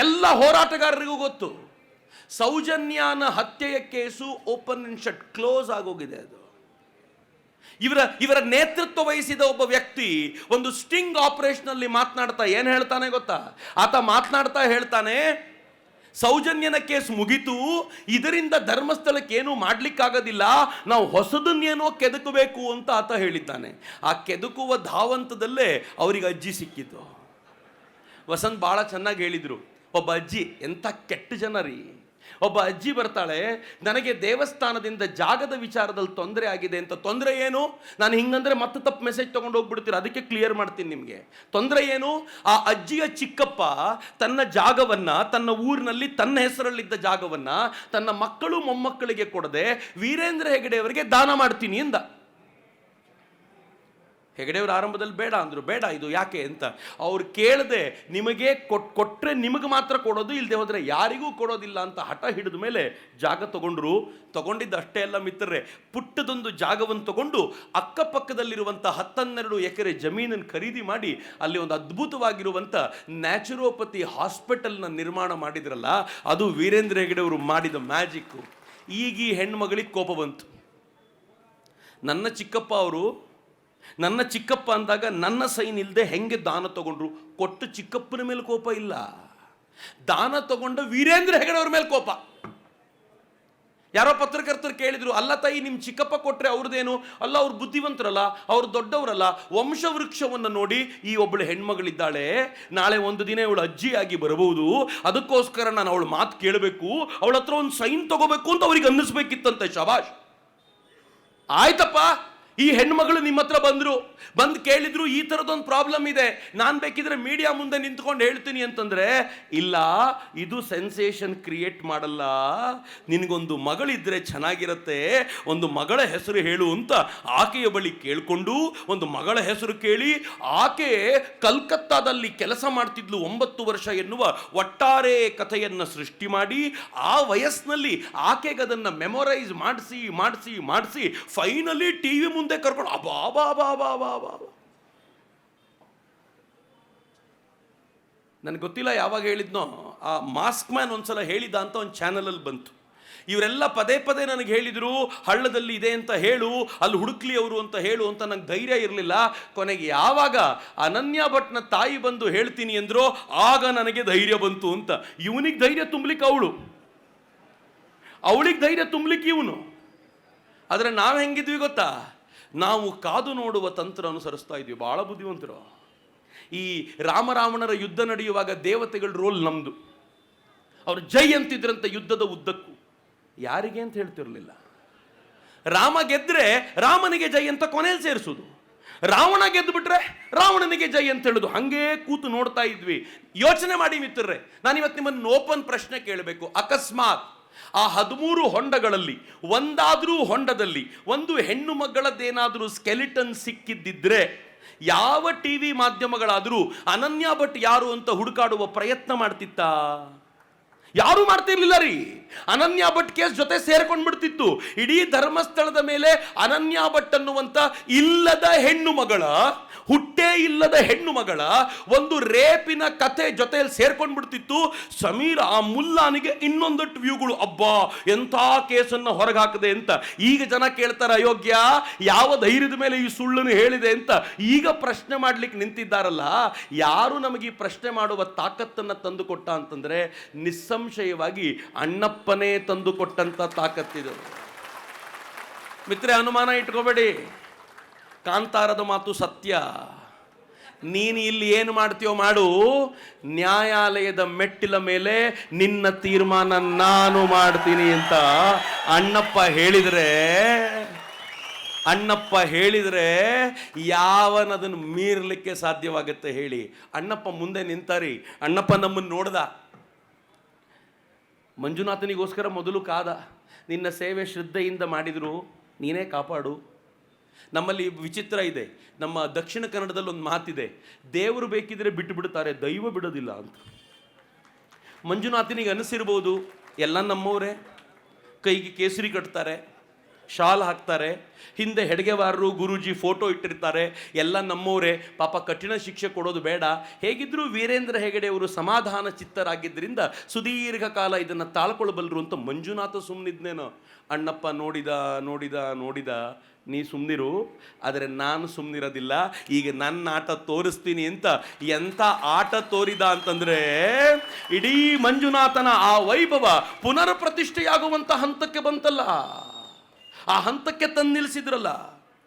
ಎಲ್ಲ ಹೋರಾಟಗಾರರಿಗೂ ಗೊತ್ತು. ಸೌಜನ್ಯನ ಹತ್ಯೆಯ case open and shut, close ಆಗೋಗಿದೆ. ಅದು ಇವರ ನೇತೃತ್ವ ವಹಿಸಿದ ಒಬ್ಬ ವ್ಯಕ್ತಿ ಒಂದು ಸ್ಟಿಂಗ್ ಆಪರೇಷನ್ ಅಲ್ಲಿ ಮಾತನಾಡ್ತಾ ಏನ್ ಹೇಳ್ತಾನೆ ಗೊತ್ತಾ? ಆತ ಮಾತನಾಡ್ತಾ ಹೇಳ್ತಾನೆ, ಸೌಜನ್ಯನ ಕೇಸ್ ಮುಗಿತು, ಇದರಿಂದ ಧರ್ಮಸ್ಥಳಕ್ಕೆ ಏನು ಮಾಡ್ಲಿಕ್ಕಾಗೋದಿಲ್ಲ, ನಾವು ಹೊಸದನ್ನೇನೋ ಕೆದಕಬೇಕು ಅಂತ ಆತ ಹೇಳಿದ್ದಾನೆ. ಆ ಕೆದಕುವ ಧಾವಂತದಲ್ಲೇ ಅವರಿಗೆ ಅಜ್ಜಿ ಸಿಕ್ಕಿತು. ವಸಂತ್ ಬಹಳ ಚೆನ್ನಾಗಿ ಹೇಳಿದ್ರು. ಒಬ್ಬ ಅಜ್ಜಿ, ಎಂಥ ಕೆಟ್ಟ ಜನ ರೀ. ಒಬ್ಬ ಅಜ್ಜಿ ಬರ್ತಾಳೆ, ನನಗೆ ದೇವಸ್ಥಾನದಿಂದ ಜಾಗದ ವಿಚಾರದಲ್ಲಿ ತೊಂದರೆ ಆಗಿದೆ ಅಂತ. ತೊಂದರೆ ಏನು? ನಾನು ಹಿಂಗಂದ್ರೆ ಮತ್ತೆ ತಪ್ಪು ಮೆಸೇಜ್ ತಗೊಂಡು ಹೋಗ್ಬಿಡ್ತೀರ, ಅದಕ್ಕೆ ಕ್ಲಿಯರ್ ಮಾಡ್ತೀನಿ ನಿಮಗೆ. ತೊಂದರೆ ಏನು? ಆ ಅಜ್ಜಿಯ ಚಿಕ್ಕಪ್ಪ ತನ್ನ ಜಾಗವನ್ನ, ತನ್ನ ಊರಿನಲ್ಲಿ ತನ್ನ ಹೆಸರಲ್ಲಿದ್ದ ಜಾಗವನ್ನ ತನ್ನ ಮಕ್ಕಳು ಮೊಮ್ಮಕ್ಕಳಿಗೆ ಕೊಡದೆ ವೀರೇಂದ್ರ ಹೆಗಡೆ ಅವರಿಗೆ ದಾನ ಮಾಡ್ತೀನಿ ಎಂದ. ಹೆಗಡೆಯವರು ಆರಂಭದಲ್ಲಿ ಬೇಡ ಅಂದರು. ಬೇಡ, ಇದು ಯಾಕೆ ಅಂತ ಅವ್ರು ಕೇಳದೆ, ನಿಮಗೆ ಕೊಟ್ಟರೆ ನಿಮಗೆ ಮಾತ್ರ ಕೊಡೋದು, ಇಲ್ಲದೆ ಹೋದರೆ ಯಾರಿಗೂ ಕೊಡೋದಿಲ್ಲ ಅಂತ ಹಠ ಹಿಡಿದ ಮೇಲೆ ಜಾಗ ತಗೊಂಡ್ರು. ತಗೊಂಡಿದ್ದು ಅಷ್ಟೇ ಎಲ್ಲ ಮಿತ್ರರೇ, ಪುಟ್ಟದೊಂದು ಜಾಗವನ್ನು ತಗೊಂಡು ಅಕ್ಕಪಕ್ಕದಲ್ಲಿರುವಂಥ 10-12 ಎಕರೆ ಜಮೀನನ್ನು ಖರೀದಿ ಮಾಡಿ ಅಲ್ಲಿ ಒಂದು ಅದ್ಭುತವಾಗಿರುವಂಥ ನ್ಯಾಚುರೋಪತಿ ಹಾಸ್ಪಿಟಲ್ನ ನಿರ್ಮಾಣ ಮಾಡಿದ್ರಲ್ಲ, ಅದು ವೀರೇಂದ್ರ ಹೆಗಡೆ ಅವರು ಮಾಡಿದ ಮ್ಯಾಜಿಕ್ಕು. ಈಗ ಈ ಹೆಣ್ಮಗಳಿಗೆ ಕೋಪ ಬಂತು. ನನ್ನ ಚಿಕ್ಕಪ್ಪ ಅಂದಾಗ ನನ್ನ ಸೈನ್ ಇಲ್ಲದೆ ಹೆಂಗೆ ದಾನ ತಗೊಂಡ್ರು? ಕೊಟ್ಟು ಚಿಕ್ಕಪ್ಪನ ಮೇಲೆ ಕೋಪ ಇಲ್ಲ, ದಾನ ತಗೊಂಡ ವೀರೇಂದ್ರ ಹೆಗಡೆ ಅವ್ರ ಮೇಲೆ ಕೋಪ. ಯಾರೋ ಪತ್ರಕರ್ತರು ಕೇಳಿದ್ರು, ಅಲ್ಲ ತಾಯಿ, ನಿಮ್ಮ ಚಿಕ್ಕಪ್ಪ ಕೊಟ್ರೆ ಅವ್ರದ್ದೇನು? ಅಲ್ಲ, ಅವ್ರು ಬುದ್ಧಿವಂತರಲ್ಲ, ಅವ್ರು ದೊಡ್ಡವರಲ್ಲ. ವಂಶವೃಕ್ಷವನ್ನು ನೋಡಿ, ಈ ಒಬ್ಬಳು ಹೆಣ್ಮಗಳಿದ್ದಾಳೆ, ನಾಳೆ ಒಂದು ದಿನ ಇವಳು ಅಜ್ಜಿಯಾಗಿ ಬರಬಹುದು, ಅದಕ್ಕೋಸ್ಕರ ನಾನು ಅವಳ ಮಾತು ಕೇಳಬೇಕು, ಅವಳ ಹತ್ರ ಒಂದು ಸೈನ್ ತಗೋಬೇಕು ಅಂತ ಅವ್ರಿಗೆ ಅನ್ನಿಸ್ಬೇಕಿತ್ತಂತೆ. ಶಬಾಷ್, ಆಯ್ತಪ್ಪ. ಈ ಹೆಣ್ಮಗಳು ನಿಮ್ಮ ಹತ್ರ ಬಂದು ಕೇಳಿದ್ರು, ಈ ಥರದೊಂದು ಪ್ರಾಬ್ಲಮ್ ಇದೆ, ನಾನು ಬೇಕಿದ್ರೆ ಮೀಡಿಯಾ ಮುಂದೆ ನಿಂತ್ಕೊಂಡು ಹೇಳ್ತೀನಿ ಅಂತಂದ್ರೆ, ಇಲ್ಲ, ಇದು ಸೆನ್ಸೇಷನ್ ಕ್ರಿಯೇಟ್ ಮಾಡಲ್ಲ, ನಿನಗೊಂದು ಮಗಳಿದ್ರೆ ಚೆನ್ನಾಗಿರತ್ತೆ, ಒಂದು ಮಗಳ ಹೆಸರು ಹೇಳು ಅಂತ ಆಕೆಯ ಬಳಿ ಕೇಳಿಕೊಂಡು ಒಂದು ಮಗಳ ಹೆಸರು ಕೇಳಿ, ಆಕೆ ಕಲ್ಕತ್ತಾದಲ್ಲಿ ಕೆಲಸ ಮಾಡ್ತಿದ್ಲು 9 ವರ್ಷ ಎನ್ನುವ ಒಟ್ಟಾರೆ ಕಥೆಯನ್ನು ಸೃಷ್ಟಿ ಮಾಡಿ, ಆ ವಯಸ್ಸಿನಲ್ಲಿ ಆಕೆಗೆ ಅದನ್ನು ಮೆಮೊರೈಸ್ ಮಾಡಿಸಿ ಫೈನಲಿ ಟಿವಿ ಮುಂದೆ ಕರ್ಕೊಂಡು ನನಗೆ ಗೊತ್ತಿಲ್ಲ ಯಾವಾಗ ಹೇಳಿದ್ನೋ, ಆ ಮಾಸ್ಕ್ ಮ್ಯಾನ್ ಒಂದ್ಸಲ ಹೇಳಿದ ಅಂತ ಒಂದು ಚಾನಲಲ್ಲಿ ಬಂತು. ಇವರೆಲ್ಲ ಪದೇ ನನಗೆ ಹೇಳಿದರು, ಹಳ್ಳದಲ್ಲಿ ಇದೆ ಅಂತ ಹೇಳು, ಅಲ್ಲಿ ಹುಡುಕ್ಲಿ ಅವರು ಅಂತ ಹೇಳು ಅಂತ. ನಂಗೆ ಧೈರ್ಯ ಇರಲಿಲ್ಲ. ಕೊನೆಗೆ ಯಾವಾಗ ಅನನ್ಯ ಭಟ್ನ ತಾಯಿ ಬಂದು ಹೇಳ್ತೀನಿ ಅಂದ್ರೋ, ಆಗ ನನಗೆ ಧೈರ್ಯ ಬಂತು ಅಂತ. ಇವನಿಗೆ ಧೈರ್ಯ ತುಂಬಲಿಕ್ಕೆ ಅವಳಿಗೆ ಧೈರ್ಯ ತುಂಬಲಿಕ್ಕೆ ಇವನು. ಆದರೆ ನಾವು ಹೆಂಗಿದ್ವಿ ಗೊತ್ತಾ? ನಾವು ಕಾದು ನೋಡುವ ತಂತ್ರ ಅನುಸರಿಸ್ತಾ ಇದ್ವಿ. ಬಹಳ ಬುದ್ಧಿವಂತರು. ಈ ರಾಮರಾವಣರ ಯುದ್ಧ ನಡೆಯುವಾಗ ದೇವತೆಗಳ ರೋಲ್ ನಮ್ದು. ಅವರು ಜೈ ಅಂತಿದ್ರಂತೆ ಯುದ್ಧದ ಉದ್ದಕ್ಕೂ. ಯಾರಿಗೆ ಅಂತ ಹೇಳ್ತಿರ್ಲಿಲ್ಲ. ರಾಮ ಗೆದ್ರೆ ರಾಮನಿಗೆ ಜೈ ಅಂತ ಕೊನೆಯಲ್ಲಿ ಸೇರಿಸೋದು, ರಾವಣ ಗೆದ್ದು ಬಿಟ್ರೆ ರಾವಣನಿಗೆ ಜೈ ಅಂತ ಹೇಳುದು. ಹಂಗೇ ಕೂತು ನೋಡ್ತಾ ಇದ್ವಿ. ಯೋಚನೆ ಮಾಡಿ ಮಿತ್ರರೇ, ನಾನಿವತ್ತು ನಿಮ್ಮನ್ನು ಓಪನ್ ಪ್ರಶ್ನೆ ಕೇಳಬೇಕು. ಅಕಸ್ಮಾತ್ ಆ 13 ಹೊಂಡಗಳಲ್ಲಿ ಒಂದಾದ್ರೂ ಹೊಂಡದಲ್ಲಿ ಒಂದು ಹೆಣ್ಣು ಮಗಳದ್ದೇನಾದ್ರೂ ಸ್ಕೆಲಿಟನ್ ಸಿಕ್ಕಿದ್ದಿದ್ರೆ, ಯಾವ ಟಿವಿ ಮಾಧ್ಯಮಗಳಾದರೂ ಅನನ್ಯ ಭಟ್ ಯಾರು ಅಂತ ಹುಡುಕಾಡುವ ಪ್ರಯತ್ನ ಮಾಡ್ತಿತ್ತಾ? ಯಾರು ಮಾಡ್ತಿರ್ಲಿಲ್ಲ ರೀ. ಅನನ್ಯ ಭಟ್ ಕೇಸ್ ಜೊತೆ ಸೇರ್ಕೊಂಡ್ಬಿಡ್ತಿತ್ತು. ಇಡೀ ಧರ್ಮಸ್ಥಳದ ಮೇಲೆ ಅನನ್ಯ ಭಟ್ ಅನ್ನುವಂತ ಇಲ್ಲದ ಹೆಣ್ಣು ಮಗಳ, ಹುಟ್ಟೇ ಇಲ್ಲದ ಹೆಣ್ಣು ಮಗಳ ಒಂದು ರೇಪಿನ ಕತೆ ಜೊತೆಯಲ್ಲಿ ಸೇರ್ಕೊಂಡ್ಬಿಡ್ತಿತ್ತು. ಸಮೀರ್ ಆ ಮುಲ್ಲಾನಿಗೆ ಇನ್ನೊಂದಷ್ಟು ವ್ಯೂಗಳು, ಅಬ್ಬಾ ಎಂಥ ಕೇಸನ್ನು ಹೊರಗೆ ಹಾಕದೆ ಅಂತ. ಈಗ ಜನ ಕೇಳ್ತಾರೆ, ಅಯೋಗ್ಯ ಯಾವ ಧೈರ್ಯದ ಮೇಲೆ ಈ ಸುಳ್ಳನ್ನು ಹೇಳಿದೆ ಅಂತ. ಈಗ ಪ್ರಶ್ನೆ ಮಾಡ್ಲಿಕ್ಕೆ ನಿಂತಿದ್ದಾರಲ್ಲ, ಯಾರು ನಮಗೆ ಈ ಪ್ರಶ್ನೆ ಮಾಡುವ ತಾಕತ್ತನ್ನು ತಂದು ಕೊಟ್ಟ ಅಂತಂದ್ರೆ, ನಿಸ್ಸಂಶಯವಾಗಿ ಅಣ್ಣಪ್ಪನೇ ತಂದು ಕೊಟ್ಟಂತ ತಾಕತ್ತಿದು. ಮಿತ್ರೆ, ಅನುಮಾನ ಇಟ್ಕೋಬೇಡಿ, ಕಾಂತಾರದ ಮಾತು ಸತ್ಯ. ನೀನು ಇಲ್ಲಿ ಏನು ಮಾಡ್ತೀಯೋ ಮಾಡು, ನ್ಯಾಯಾಲಯದ ಮೆಟ್ಟಿಲ ಮೇಲೆ ನಿನ್ನ ತೀರ್ಮಾನ ನಾನು ಮಾಡ್ತೀನಿ ಅಂತ ಅಣ್ಣಪ್ಪ ಹೇಳಿದ್ರೆ ಯಾವನದನ್ನು ಮೀರಲಿಕ್ಕೆ ಸಾಧ್ಯವಾಗುತ್ತೆ ಹೇಳಿ? ಅಣ್ಣಪ್ಪ ಮುಂದೆ ನಿಂತಾರಿ. ಅಣ್ಣಪ್ಪ ನಮ್ಮನ್ನು ನೋಡ್ದ. ಮಂಜುನಾಥನಿಗೋಸ್ಕರ ಮೊದಲು ಕಾದ, ನಿನ್ನ ಸೇವೆ ಶ್ರದ್ಧೆಯಿಂದ ಮಾಡಿದ್ರು, ನೀನೇ ಕಾಪಾಡು. ನಮ್ಮಲ್ಲಿ ವಿಚಿತ್ರ ಇದೆ. ನಮ್ಮ ದಕ್ಷಿಣ ಕನ್ನಡದಲ್ಲಿ ಒಂದು ಮಾತಿದೆ, ದೇವರು ಬೇಕಿದ್ರೆ ಬಿಟ್ಟು ಬಿಡ್ತಾರೆ, ದೈವ ಬಿಡೋದಿಲ್ಲ ಅಂತ. ಮಂಜುನಾಥನಿಗೆ ಅನಿಸಿರ್ಬೋದು, ಎಲ್ಲ ನಮ್ಮವರೇ, ಕೈಗೆ ಕೇಸರಿ ಕಟ್ತಾರೆ, ಶಾಲ್ ಹಾಕ್ತಾರೆ, ಹಿಂದೆ ಹೆಡ್ಗೆವಾರರು ಗುರೂಜಿ ಫೋಟೋ ಇಟ್ಟಿರ್ತಾರೆ, ಎಲ್ಲ ನಮ್ಮವರೇ, ಪಾಪ ಕಠಿಣ ಶಿಕ್ಷೆ ಕೊಡೋದು ಬೇಡ. ಹೇಗಿದ್ದರೂ ವೀರೇಂದ್ರ ಹೆಗಡೆ ಅವರು ಸಮಾಧಾನ ಚಿತ್ತರಾಗಿದ್ದರಿಂದ ಸುದೀರ್ಘ ಕಾಲ ಇದನ್ನು ತಾಳ್ಕೊಳ್ಬಲ್ರು ಅಂತ ಮಂಜುನಾಥ ಸುಮ್ಮನಿದ್ನೇನೋ. ಅಣ್ಣಪ್ಪ ನೋಡಿದ ನೋಡಿದ ನೋಡಿದ, ನೀ ಸುಮ್ಮನಿರು, ಆದರೆ ನಾನು ಸುಮ್ಮನಿರೋದಿಲ್ಲ, ಈಗ ನನ್ನ ಆಟ ತೋರಿಸ್ತೀನಿ ಅಂತ ಎಂಥ ಆಟ ತೋರಿದ ಅಂತಂದರೆ, ಇಡೀ ಮಂಜುನಾಥನ ಆ ವೈಭವ ಪುನರ್ ಪ್ರತಿಷ್ಠೆಯಾಗುವಂಥ ಹಂತಕ್ಕೆ ಬಂತಲ್ಲ, ಆ ಹಂತಕ್ಕೆ ತಂದು ನಿಲ್ಲಿಸಿದ್ರಲ್ಲ.